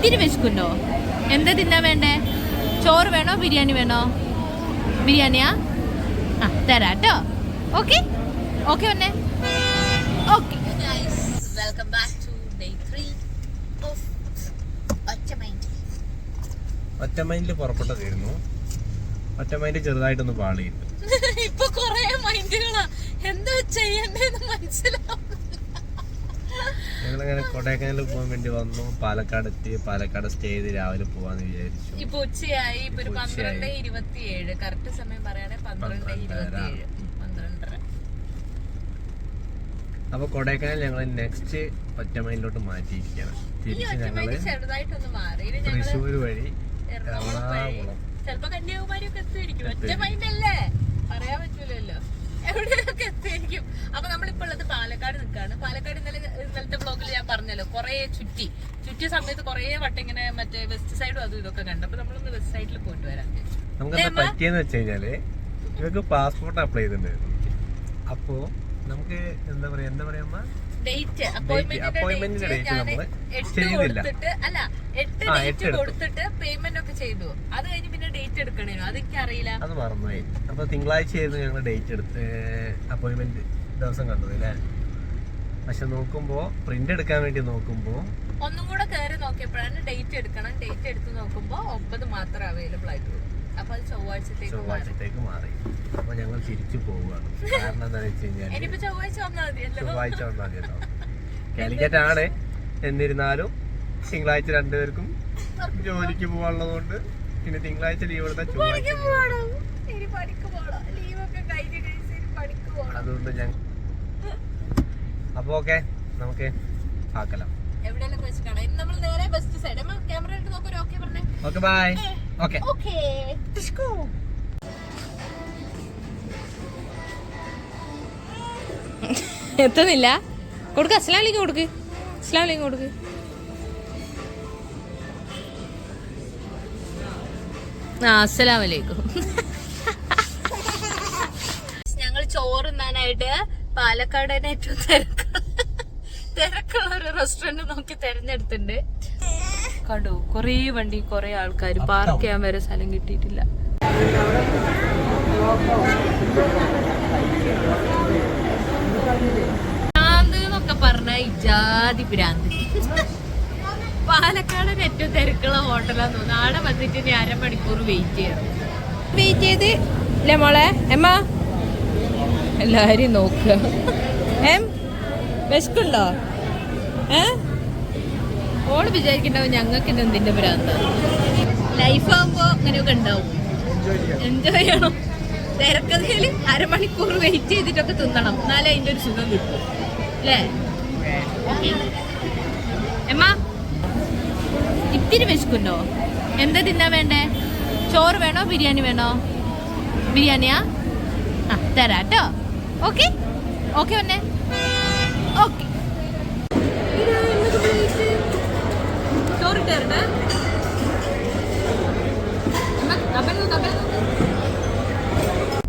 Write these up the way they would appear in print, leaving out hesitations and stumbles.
ഇത്തിരി വിശക്കുണ്ടോ? എന്താ തിന്നാൻ വേണ്ടേ? ചോറ് വേണോ ബിരിയാണി വേണോ? ബിരിയാണിയാ? ആ തരാട്ടോ. ഓക്കെ ഓക്കെ വന്നേ. Okay welcome back to day 3 of ഒറ്റമൈൻഡിൽ പുറപ്പെട്ടതായിരുന്നു. ഒറ്റമൈൻഡ് ചെറുതായിട്ടൊന്ന് പാളിയിട്ട് ഇപ്പൊ കൊറേ മൈൻഡുകളാ, എന്താ ചെയ്യണ്ടെന്ന് മനസ്സിലാവും. ഞങ്ങളിങ്ങനെ കൊടൈക്കനാലിൽ പോകാൻ വേണ്ടി വന്നു. പാലക്കാട് എത്തി. പാലക്കാട് സ്റ്റേ ചെയ്ത് രാവിലെ പോവാന്ന് വിചാരിച്ചു. ഇപ്പൊ ഉച്ചയായി. ഇപ്പൊ 12:27. കറക്റ്റ് സമയം പറയാണെ 12:27. അപ്പൊ കൊടൈക്കനാൽ ഞങ്ങൾ നെക്സ്റ്റ് ഒറ്റമൈൻഡിലോട്ട് മാറ്റിയിരിക്കുകയാണ്. തിരിച്ച് ഞങ്ങള് ചെറുതായിട്ടൊന്ന് മാറി തൃശ്ശൂർ വഴി എറണാകുളം, ചിലപ്പോ കന്യാകുമാരി ഒക്കെ എത്തിയിരിക്കും. ഒറ്റ മൈൻഡല്ലേ, പറയാൻ പറ്റൂലല്ലോ, എവിടെയൊക്കെ എത്തിയിരിക്കും. അപ്പൊ നമ്മളിപ്പോ ഉള്ളത് പാലക്കാട് നിൽക്കാണ്. പാലക്കാട് ഇന്നലത്തെ ബ്ലോഗിൽ ഞാൻ പറഞ്ഞല്ലോ, കുറെ ചുറ്റിയ സമയത്ത് കുറെ വട്ടം ഇങ്ങനെ മറ്റേ വെസ്റ്റ് സൈഡും അതും ഇതൊക്കെ കണ്ടു. അപ്പൊ നമ്മളൊന്ന് വെസ്റ്റ് സൈഡിൽ പോയിട്ട് വരാം. നമുക്ക് പറ്റിയെന്ന് വെച്ച് കഴിഞ്ഞാല് ഇവർക്ക് പാസ്പോർട്ട് അപ്ലൈ ചെയ്തിട്ടുണ്ടായിരുന്നു. അപ്പോ നമുക്ക് എന്താ പറയാ അപ്പോയിന്റ്മെന്റിന്റെ ഡേറ്റ് നമ്മള് ചെയ്തില്ല. 8 കൊടുത്തിട്ട് പേയ്മെന്റ് ഒക്കെ ചെയ്തു. അത് കഴിഞ്ഞ് പിന്നെ ഡേറ്റ് എടുക്കണേ, അതെനിക്ക് അറിയില്ല, അത് മറന്നുപോയി. അപ്പൊ തിങ്കളാഴ്ച ആയിരുന്നു ഞങ്ങൾ ഡേറ്റ് എടുത്ത് അപ്പോയിന്റ്മെന്റ് ദിവസം കണ്ടത് അല്ലേ. പക്ഷെ നോക്കുമ്പോ പ്രിന്റ് എടുക്കാൻ വേണ്ടി നോക്കുമ്പോ ഒന്നും കൂടെ കയറി നോക്കിയപ്പോഴാണ് ഡേറ്റ് എടുക്കണം. ഡേറ്റ് എടുത്ത് നോക്കുമ്പോ 9 മാത്രമേ അവൈലബിൾ ആയിട്ടുള്ളൂ. അപ്പൊ അത് ചൊവ്വാഴ്ചത്തേക്ക് മാറി. അപ്പൊ ഞങ്ങൾ തിരിച്ചു പോവുകയാണ്. കാരണം എന്താണെന്ന് വെച്ച് കഴിഞ്ഞാൽ ചൊവ്വാഴ്ച വന്നാൽ മതിയല്ലോ. കാലിക്കറ്റ് ആണ്, എന്നിരുന്നാലും തിങ്കളാഴ്ച രണ്ടുപേർക്കും ജോലിക്ക് പോകാനുള്ളത് കൊണ്ട് പിന്നെ തിങ്കളാഴ്ച ലീവ് എടുത്താൽ ചൊവ്വാഴ്ച. അതുകൊണ്ട് ഞങ്ങൾ അപ്പൊ ഓക്കെ, നമുക്ക് ആക്കലാം. Okay bye. ഓക്കെ എത്തുന്നില്ല. കൊടുക്ക്, അസ്സലാമലൈക്കും കൊടുക്ക്, അസ്സലാമലൈക്കും കൊടുക്ക്. അസ്സലാമലൈക്കും. ഞങ്ങൾ ചോറുന്നാനായിട്ട് പാലക്കാട് തന്നെ ഏറ്റവും തിരക്കുള്ള ഒരു റെസ്റ്റോറന്റ് നോക്കി തെരഞ്ഞെടുത്തിട്ടുണ്ട്. കണ്ടു, കൊറേ വണ്ടി, കൊറേ ആൾക്കാർ, പാർക്ക് ചെയ്യാൻ വരെ സ്ഥലം കിട്ടിയിട്ടില്ല. ഭ്രാന്ത് എന്നൊക്കെ പറഞ്ഞ ഇജാതി ഭ്രാന്ത്. പാലക്കാട് ഏറ്റവും തിരക്കുള്ള ഹോട്ടലാന്ന് തോന്നുന്നു. ആടെ വന്നിട്ട് ഇനി അരമണിക്കൂർ വെയിറ്റ് ചെയ്ത് അല്ലേ മോളെ? എമ്മ എല്ലാരും നോക്കുക. വിശക്കുണ്ടോ? ഓള് വിചാരിക്കണ്ടാവും ഞങ്ങൾക്ക് എന്തിന്റെ ഭ്രാന്ത. ലൈഫാകുമ്പോ അങ്ങനെയൊക്കെ ഉണ്ടാവും. എൻജോയ് ചെയ്യണം. തിരക്കഥയില് അരമണിക്കൂർ വെയിറ്റ് ചെയ്തിട്ടൊക്കെ തിന്നണം, എന്നാലേ അതിന്റെ ഒരു സുഖം കിട്ടും അല്ലേ? എമ്മ ഇത്തിരി വിശക്കുണ്ടോ? എന്താ തിന്നാൻ വേണ്ടേ? ചോറ് വേണോ ബിരിയാണി വേണോ? ബിരിയാണിയാ? ആ തരാട്ടോ. ഓക്കെ ഓക്കെ വന്നേ. ഓക്കെ ചോറിട്ടേരട്ടെ.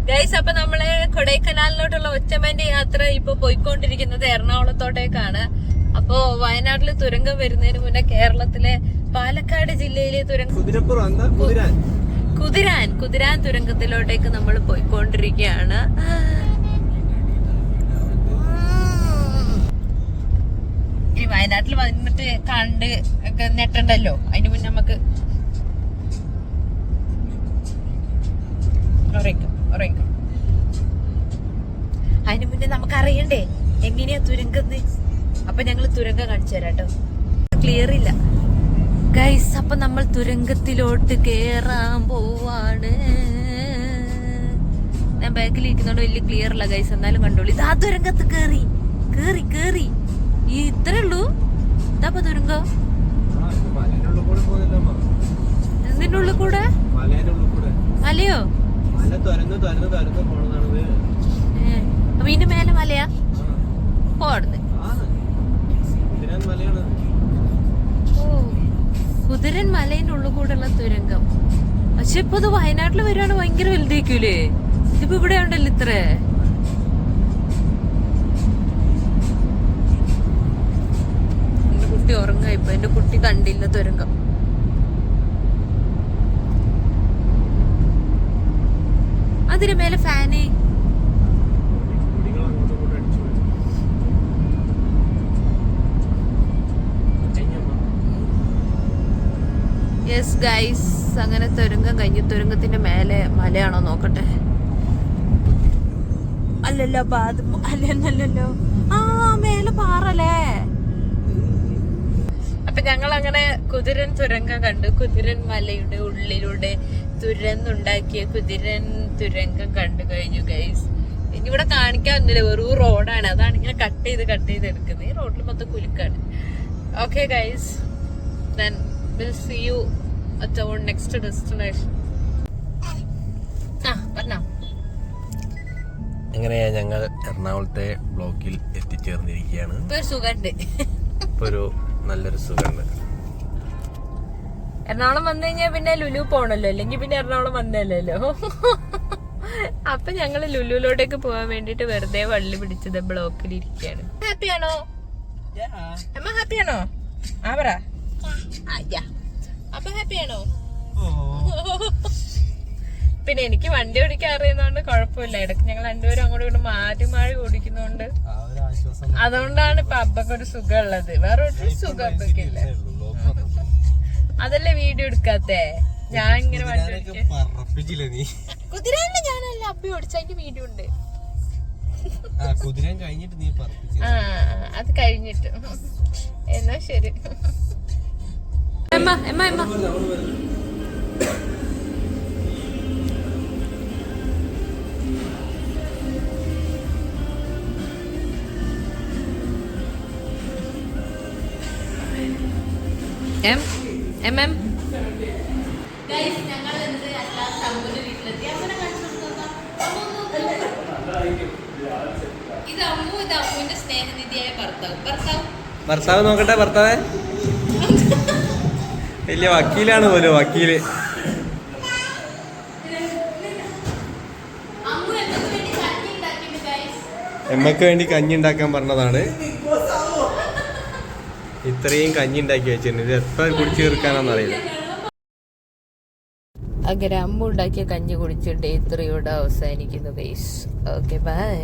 ഗൈസ്, അപ്പൊ നമ്മള് കൊടൈക്കനാലിലോട്ടുള്ള ഒറ്റമൈൻഡ് യാത്ര ഇപ്പൊ പോയിക്കൊണ്ടിരിക്കുന്നത് എറണാകുളത്തോട്ടേക്കാണ്. അപ്പൊ വയനാട്ടില് തുരങ്കം വരുന്നതിന് മുന്നേ കേരളത്തിലെ പാലക്കാട് ജില്ലയിലെ കുതിരാൻ തുരങ്കത്തിലോട്ടേക്ക് നമ്മൾ പോയിക്കൊണ്ടിരിക്കുകയാണ്. ഇനി വയനാട്ടിൽ വന്നിട്ട് കണ്ട് ഒക്കെ നെട്ടണ്ടല്ലോ, അതിന് മുന്നേ നമുക്ക് അതിന് മുന്നേ നമുക്ക് അറിയണ്ടേ എങ്ങനെയാ തുരങ്കന്ന്. അപ്പൊ ഞങ്ങൾ തുരങ്കം കാണിച്ചു തരാട്ടോ. ക്ലിയർ ഇല്ല ഗൈസ്. അപ്പൊ നമ്മൾ തുരങ്കത്തിലോട്ട് കേറാൻ പോവാണ്. ഞാൻ ബാക്കിൽ ഇരിക്കുന്നോണ്ട് വലിയ ക്ലിയർ ഇല്ല ഗൈസ്, എന്നാലും കണ്ടോളൂ. ഇതാ തുരങ്കത്ത് കേറി ഈ ഇത്രേ ഉള്ളൂ. ഇതാ തുരങ്കം. എന്തിന്റെ ഉള്ളിൽ കൂടെ? മലയോ? അപ്പൊ ഇതിന്റെ മേലെ മലയാ? പോടുന്നത്. കുതിരൻ മലയുടെ ഉള്ളിൽ കൂടെയുള്ള തുരങ്കം. പക്ഷെ ഇപ്പൊ ഇത് വയനാട്ടിൽ വരികയാണ്, ഭയങ്കര വലുതേക്കൂലേ? ഇതിപ്പോ ഇവിടെ ഉണ്ടല്ലോ ഇത്രേ. എന്റെ കുട്ടി ഉറങ്ങായി. ഇപ്പൊ എന്റെ കുട്ടി കണ്ടില്ല തുരങ്കം. അതിന് മേലെ ഫാന്. യെസ് ഗൈസ്, അങ്ങനെ തുരങ്കം കഴിഞ്ഞു. തുരങ്കത്തിന്റെ മേലെ മലയാണോ നോക്കട്ടെ. അല്ലല്ലോ അല്ലല്ലോ, ആ മേലെ പാറല്ലേ. അപ്പൊ ഞങ്ങൾ അങ്ങനെ കുതിരൻ തുരങ്കം കണ്ടു. കുതിരൻ മലയുടെ ഉള്ളിലൂടെ തുരന്നുണ്ടാക്കിയ കുതിരൻ തുരങ്കം കണ്ടു കഴിഞ്ഞു ഗൈസ്. ഇനി ഇവിടെ കാണിക്കാനൊന്നുമില്ല, വെറും റോഡാണ്. അതാണ് ഇങ്ങനെ കട്ട് ചെയ്ത് എടുക്കുന്നത്. ഈ റോഡിൽ മൊത്തം കുലുക്കാണ്. Okay guys, then we'll see you at our next destination. പറഞ്ഞോ. എങ്ങനെയാ ഞങ്ങൾ എറണാകുളത്തെ ബ്ലോക്കിൽ എത്തിച്ചേർന്നിരിക്കുകയാണ്. ഇപ്പൊ ഒരു നല്ലൊരു സുഖമുണ്ട്. എറണാകുളം വന്നു കഴിഞ്ഞാൽ പിന്നെ ലുലു പോണല്ലോ, അല്ലെങ്കിൽ പിന്നെ എറണാകുളം വന്നല്ലോ. അപ്പൊ ഞങ്ങള് ലുലുവിലോട്ടേക്ക് പോകാൻ വേണ്ടിട്ട് വെറുതെ വള്ളി പിടിച്ചത് ബ്ലോക്കിൽ ഇരിക്കുകയാണ്. ഹാപ്പിയാണോ അമ്മ? ഹാപ്പിയാണോ? ആ പറ. അപ്പൊ ഹാപ്പിയാണോ? പിന്നെ എനിക്ക് വണ്ടി ഓടിക്കാൻ അറിയുന്നോണ്ട് കുഴപ്പമില്ല. ഇടയ്ക്ക് ഞങ്ങൾ രണ്ടുപേരും അങ്ങോട്ടും ഇങ്ങോട്ട് മാറി ഓടിക്കുന്നോണ്ട് അതുകൊണ്ടാണ് ഇപ്പൊ അബ്ബക്ക് ഒരു സുഖം ഉള്ളത്. വേറെ ഒരു സുഖം അബ്ബക്കില്ല. അതല്ലേ വീഡിയോ എടുക്കാത്തേ. ഞാൻ ഇങ്ങനെ വണ്ടി കുതിരന്നെ ഞാനല്ല അബ്ബി ഓടിച്ച, അതിന്റെ വീഡിയോ ഉണ്ട്. അത് കഴിഞ്ഞിട്ട്. എന്നാ ശരി. ഭർത്താവ് നോക്കട്ടെ. ഭർത്താവേ വലിയ വക്കീലാണ് പോലും. വക്കീല് എമ്മക്ക് വേണ്ടി കഞ്ഞി ഉണ്ടാക്കാൻ പറഞ്ഞതാണ്. ഇത്രയും കഞ്ഞി ഉണ്ടാക്കി വെച്ചിട്ടുണ്ട്. ഇത് എത്ര കുടിച്ചു തീർക്കാനാന്നറിയില്ല. അങ്ങനെ അമ്മ ഉണ്ടാക്കിയ കഞ്ഞി കുടിച്ച് ഡേ 3 അവസാനിക്കുന്നു ഗൈസ്. Okay bye.